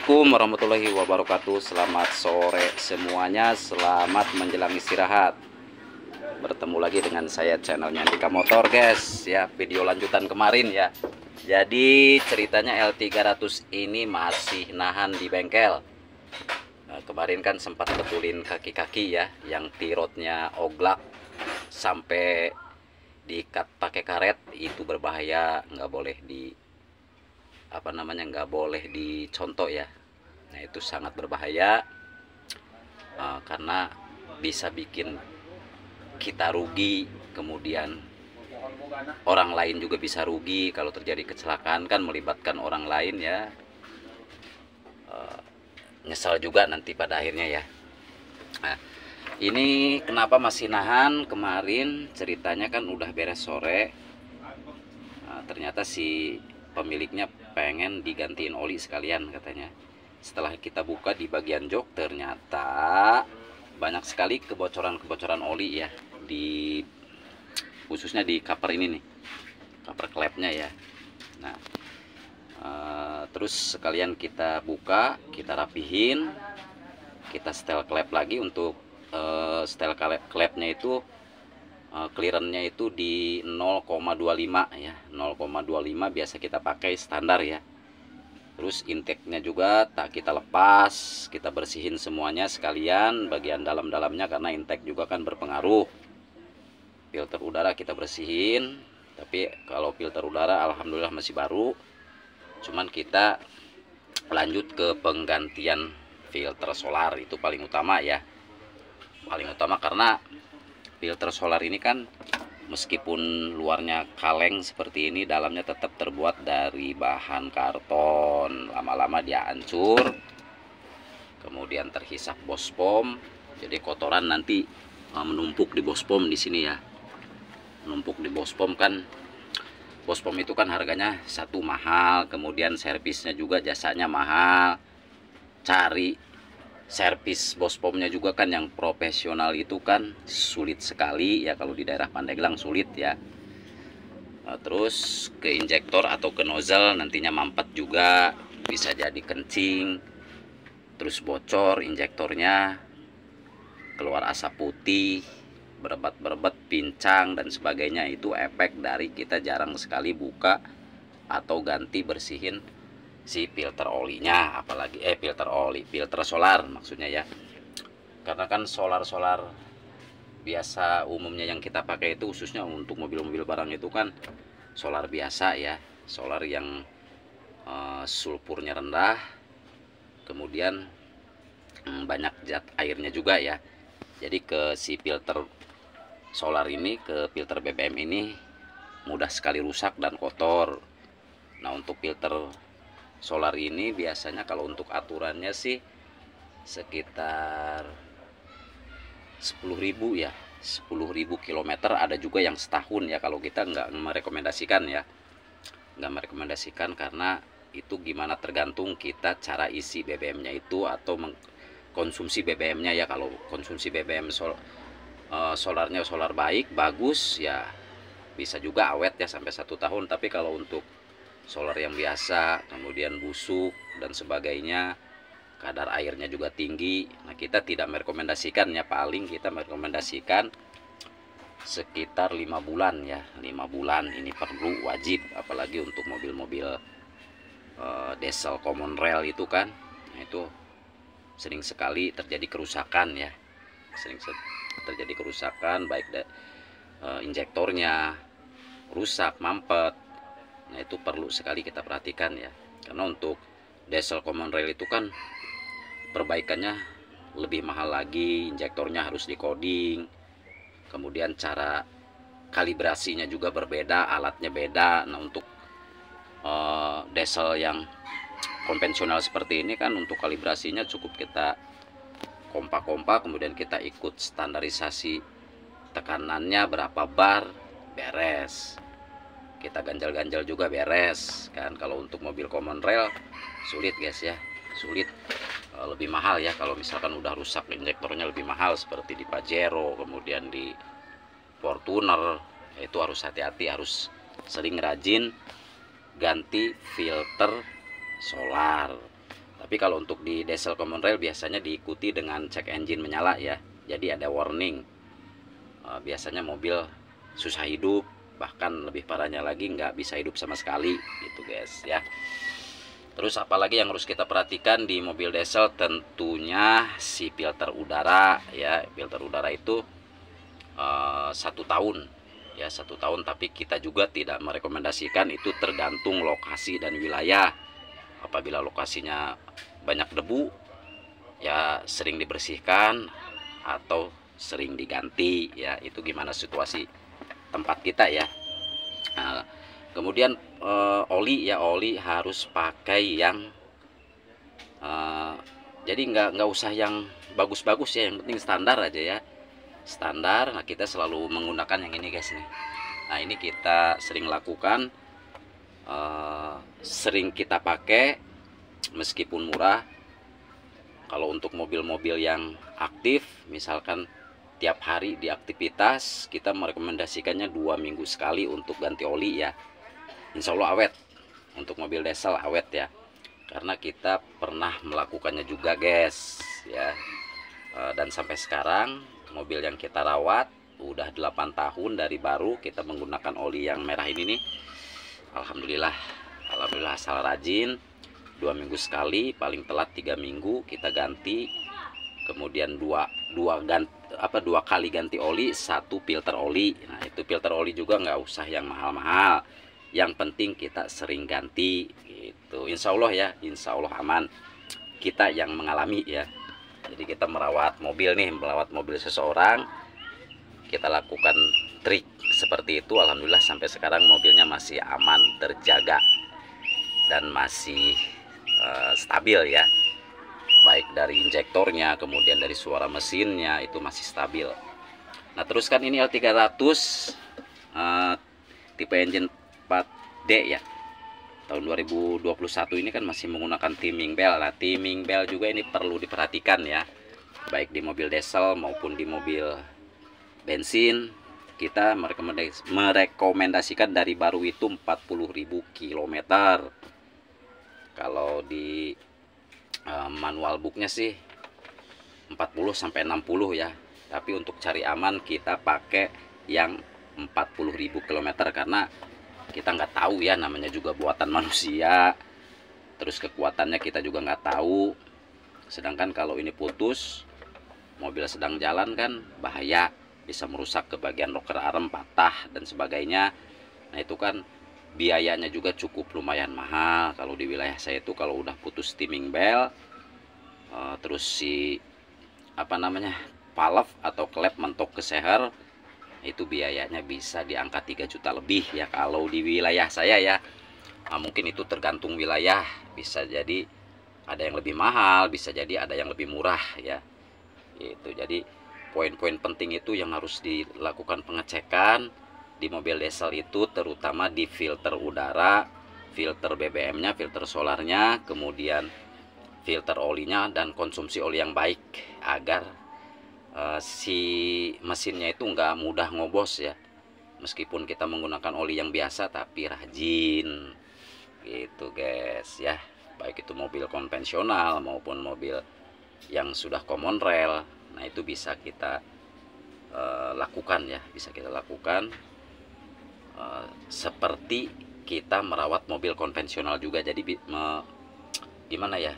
Assalamualaikum warahmatullahi wabarakatuh. Selamat sore semuanya, selamat menjelang istirahat. Bertemu lagi dengan saya, channelnya Andika Motor guys. Ya, video lanjutan kemarin ya. Jadi ceritanya L300 ini masih nahan di bengkel. Nah, kemarin kan sempat betulin kaki-kaki ya, yang tirotnya oglak sampai diikat pakai karet. Itu berbahaya, nggak boleh nggak boleh dicontoh ya. Nah, itu sangat berbahaya karena bisa bikin kita rugi, kemudian orang lain juga bisa rugi. Kalau terjadi kecelakaan kan melibatkan orang lain ya, nyesal juga nanti pada akhirnya ya. Nah, ini kenapa masih nahan? Kemarin ceritanya kan udah beres sore. Nah, ternyata si pemiliknya pengen digantiin oli sekalian katanya. Setelah kita buka di bagian jok, ternyata banyak sekali kebocoran oli ya, khususnya di cover ini nih, cover klepnya ya. Nah, terus sekalian kita buka, kita rapihin, kita setel klep lagi. Untuk setel klepnya itu clearance-nya itu di 0,25 ya, 0,25 biasa kita pakai standar ya. Terus intake-nya juga tak kita lepas, kita bersihin semuanya sekalian bagian dalam-dalamnya, karena intake juga kan berpengaruh. Filter udara kita bersihin, tapi kalau filter udara alhamdulillah masih baru. Cuman kita lanjut ke penggantian filter solar, itu paling utama ya. Paling utama karena filter solar ini kan meskipun luarnya kaleng seperti ini, dalamnya tetap terbuat dari bahan karton. Lama-lama dia hancur, kemudian terhisap bospom. Jadi kotoran nanti menumpuk di bospom di sini ya. Menumpuk di bospom kan, bospom itu kan harganya satu mahal, kemudian servisnya juga jasanya mahal. Cari servis bospomnya juga kan yang profesional itu kan sulit sekali ya, kalau di daerah Pandeglang sulit ya. Terus ke injektor atau ke nozzle nantinya mampet juga, bisa jadi kencing, terus bocor injektornya, keluar asap putih, berebat-berebat, pincang dan sebagainya. Itu efek dari kita jarang sekali buka atau ganti bersihin si filter olinya, apalagi filter solar maksudnya ya. Karena kan solar biasa umumnya yang kita pakai itu, khususnya untuk mobil-mobil barang itu kan solar biasa ya, solar yang sulfurnya rendah, kemudian banyak zat airnya juga ya. Jadi ke si filter solar ini, ke filter BBM ini mudah sekali rusak dan kotor. Nah, untuk filter solar ini biasanya kalau untuk aturannya sih sekitar 10.000 ya, 10.000 kilometer. Ada juga yang setahun ya. Kalau kita nggak merekomendasikan ya, nggak merekomendasikan karena itu gimana, tergantung kita cara isi BBM-nya itu atau konsumsi BBM-nya ya. Kalau konsumsi BBM solarnya solar baik, bagus ya, bisa juga awet ya sampai 1 tahun. Tapi kalau untuk solar yang biasa, kemudian busuk dan sebagainya, kadar airnya juga tinggi, nah kita tidak merekomendasikan ya. Paling kita merekomendasikan sekitar 5 bulan ya. 5 bulan ini perlu, wajib, apalagi untuk mobil-mobil diesel common rail itu kan. Nah, itu sering sekali terjadi kerusakan ya, sering terjadi kerusakan, baik injektornya rusak, mampet. Nah, itu perlu sekali kita perhatikan ya. Karena untuk diesel common rail itu kan perbaikannya lebih mahal lagi, injektornya harus dikoding, kemudian cara kalibrasinya juga berbeda, alatnya beda. Nah, untuk diesel yang konvensional seperti ini kan untuk kalibrasinya cukup kita kompa-kompa, kemudian kita ikut standarisasi tekanannya berapa bar, beres. Kita ganjal-ganjal juga beres kan. Kalau untuk mobil common rail sulit guys ya, sulit. Lebih mahal ya kalau misalkan udah rusak injektornya, lebih mahal seperti di Pajero, kemudian di Fortuner. Itu harus hati-hati, harus sering rajin ganti filter solar. Tapi kalau untuk di diesel common rail biasanya diikuti dengan cek engine menyala ya. Jadi ada warning. Biasanya mobil susah hidup, bahkan lebih parahnya lagi nggak bisa hidup sama sekali gitu guys ya. Terus apalagi yang harus kita perhatikan di mobil diesel, tentunya si filter udara ya. Filter udara itu 1 tahun ya, 1 tahun. Tapi kita juga tidak merekomendasikan, itu tergantung lokasi dan wilayah. Apabila lokasinya banyak debu ya sering dibersihkan atau sering diganti ya, itu gimana situasi tempat kita ya. Nah, kemudian oli ya, oli harus pakai yang jadi nggak usah yang bagus-bagus ya, yang penting standar aja ya, standar. Nah, kita selalu menggunakan yang ini guys nih. Nah, ini kita sering lakukan, sering kita pakai meskipun murah. Kalau untuk mobil-mobil yang aktif, misalkan tiap hari di aktivitas, kita merekomendasikannya 2 minggu sekali untuk ganti oli ya. Insya Allah awet. Untuk mobil diesel awet ya, karena kita pernah melakukannya juga guys ya. Dan sampai sekarang mobil yang kita rawat udah 8 tahun dari baru kita menggunakan oli yang merah ini nih. Alhamdulillah asal rajin. 2 minggu sekali, paling telat 3 minggu kita ganti. Kemudian dua kali ganti oli, 1 filter oli. Nah, itu filter oli juga nggak usah yang mahal-mahal, yang penting kita sering ganti gitu. Insya Allah ya, insya Allah aman. Kita yang mengalami ya, jadi kita merawat mobil nih, merawat mobil seseorang, kita lakukan trik seperti itu. Alhamdulillah sampai sekarang mobilnya masih aman, terjaga, dan masih stabil ya, baik dari injektornya, kemudian dari suara mesinnya itu masih stabil. Nah, terus kan ini L300 tipe engine 4D ya, tahun 2021 ini kan masih menggunakan timing bell. Nah, timing bell juga ini perlu diperhatikan ya, baik di mobil diesel maupun di mobil bensin. Kita merekomendasikan dari baru itu 40.000 km. Kalau di manual booknya sih 40 sampai 60 ya. Tapi untuk cari aman kita pakai yang 40.000 km, karena kita nggak tahu ya, namanya juga buatan manusia. Terus kekuatannya kita juga nggak tahu. Sedangkan kalau ini putus, mobil sedang jalan kan bahaya, bisa merusak ke bagian rocker arm, patah dan sebagainya. Nah, itu kan biayanya juga cukup lumayan mahal. Kalau di wilayah saya itu kalau udah putus timing bell, terus si valve atau klep mentok ke seher, itu biayanya bisa di angka 3 juta lebih ya kalau di wilayah saya ya. Mungkin itu tergantung wilayah, bisa jadi ada yang lebih mahal, bisa jadi ada yang lebih murah ya. Itu jadi poin-poin penting itu yang harus dilakukan pengecekan di mobil diesel itu, terutama di filter udara, filter BBM-nya, filter solarnya, kemudian filter olinya, dan konsumsi oli yang baik agar si mesinnya itu nggak mudah ngobos ya. Meskipun kita menggunakan oli yang biasa tapi rajin gitu guys ya, baik itu mobil konvensional maupun mobil yang sudah common rail. Nah, itu bisa kita lakukan ya, bisa kita lakukan seperti kita merawat mobil konvensional juga. Jadi gimana ya,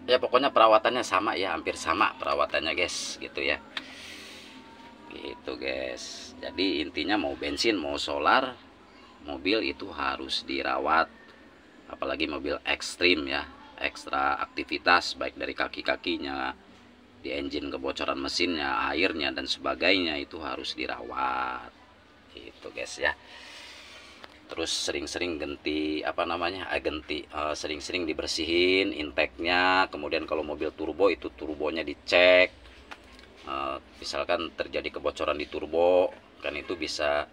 ya pokoknya perawatannya sama ya, hampir sama perawatannya guys gitu ya, gitu guys. Jadi intinya mau bensin mau solar, mobil itu harus dirawat. Apalagi mobil ekstrim ya, ekstra aktivitas, baik dari kaki-kakinya, di engine, kebocoran mesinnya, airnya dan sebagainya, itu harus dirawat itu guys ya. Terus sering-sering ganti sering-sering dibersihin intake-nya. Kemudian kalau mobil turbo itu turbonya dicek. Misalkan terjadi kebocoran di turbo, kan itu bisa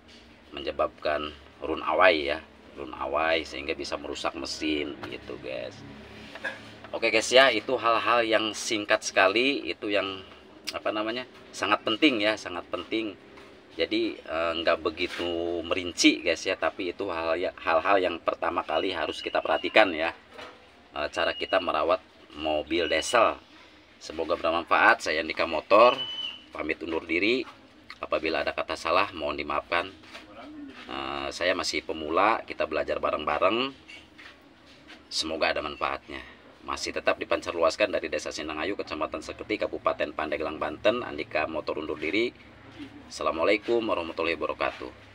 menyebabkan run away ya, run away, sehingga bisa merusak mesin gitu guys. Oke guys ya, itu hal-hal yang singkat sekali, itu yang sangat penting ya, sangat penting. Jadi nggak begitu merinci guys ya, tapi itu hal-hal yang pertama kali harus kita perhatikan ya. cara kita merawat mobil diesel. Semoga bermanfaat. Saya Andika Motor pamit undur diri. Apabila ada kata salah mohon dimaafkan. Saya masih pemula, kita belajar bareng-bareng. Semoga ada manfaatnya. Masih tetap dipancarluaskan dari Desa Sindangayu, Kecamatan Seketi, Kabupaten Pandeglang, Banten. Andika Motor undur diri. Assalamualaikum warahmatullahi wabarakatuh.